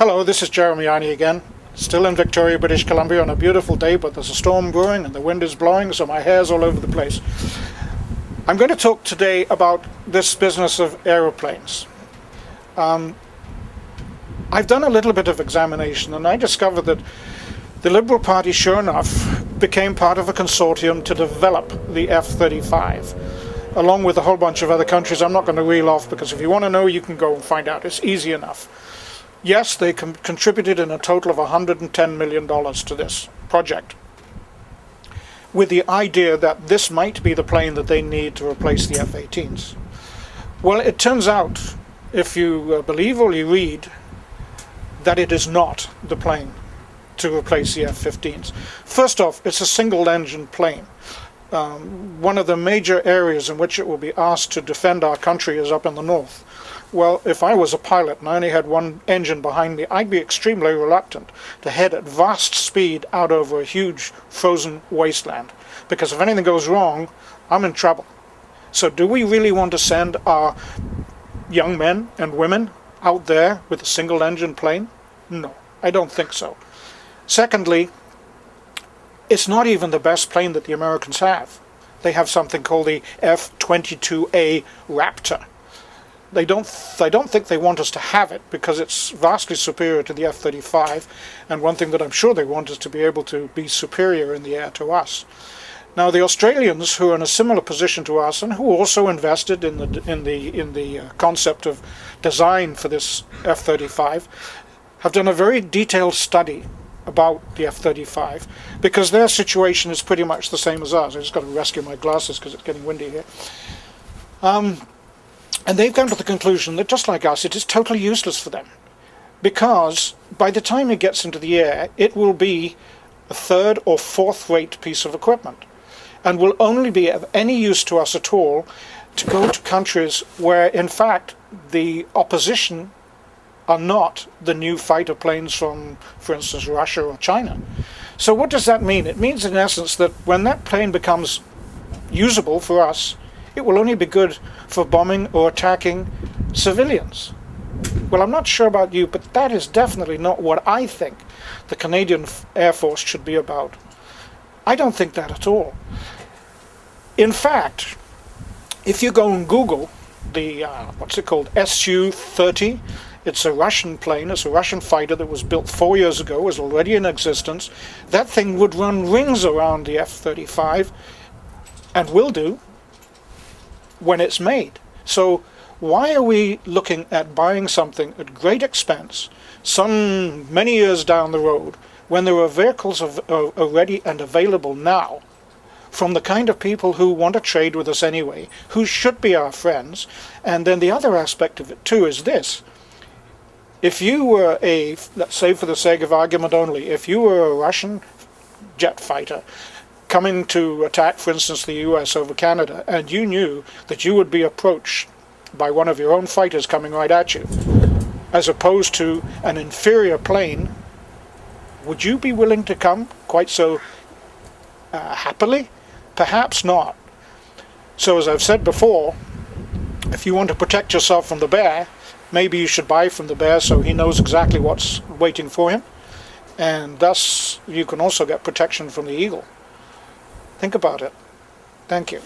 Hello, this is Jeremy Arney again, still in Victoria, British Columbia on a beautiful day, but there's a storm brewing and the wind is blowing, so my hair's all over the place. I'm going to talk today about this business of aeroplanes. I've done a little bit of examination and I discovered that the Liberal Party, sure enough, became part of a consortium to develop the F-35, along with a whole bunch of other countries I'm not going to reel off, because if you want to know, you can go and find out. It's easy enough. Yes, they contributed in a total of $110 million to this project, with the idea that this might be the plane that they need to replace the F-18s. Well, it turns out, if you believe or you read, that it is not the plane to replace the F-15s. First off, it's a single-engine plane. One of the major areas in which it will be asked to defend our country is up in the north. Well, if I was a pilot and I only had one engine behind me, I'd be extremely reluctant to head at vast speed out over a huge frozen wasteland, because if anything goes wrong, I'm in trouble. So do we really want to send our young men and women out there with a single-engine plane? No, I don't think so. Secondly, it's not even the best plane that the Americans have. They have something called the F-22A Raptor. I don't think they want us to have it because it's vastly superior to the F-35, and one thing that I'm sure they want is to be able to be superior in the air to us. Now, the Australians, who are in a similar position to us and who also invested in the concept of design for this F-35, have done a very detailed study about the F-35, because their situation is pretty much the same as ours. I just got to rescue my glasses because it's getting windy here. And they've come to the conclusion that, just like us, it is totally useless for them, because by the time it gets into the air, it will be a third or fourth rate piece of equipment, and will only be of any use to us at all to go to countries where, in fact, the opposition are not the new fighter planes from, for instance, Russia or China. So what does that mean? It means, in essence, that when that plane becomes usable for us, it will only be good for bombing or attacking civilians. Well, I'm not sure about you, but that is definitely not what I think the Canadian Air Force should be about. I don't think that at all. In fact, if you go and Google the, what's it called, Su-30, it's a Russian plane, it's a Russian fighter that was built 4 years ago, is already in existence. That thing would run rings around the F-35, and will do, when it's made. So why are we looking at buying something at great expense some many years down the road, when there are vehicles ready and available now from the kind of people who want to trade with us anyway, who should be our friends? And then the other aspect of it too is this: if you were let's say for the sake of argument only, if you were a Russian jet fighter coming to attack, for instance, the US over Canada, and you knew that you would be approached by one of your own fighters coming right at you, as opposed to an inferior plane, would you be willing to come quite so happily? Perhaps not. So, as I've said before, if you want to protect yourself from the bear, maybe you should buy from the bear so he knows exactly what's waiting for him, and thus you can also get protection from the eagle. Think about it. Thank you.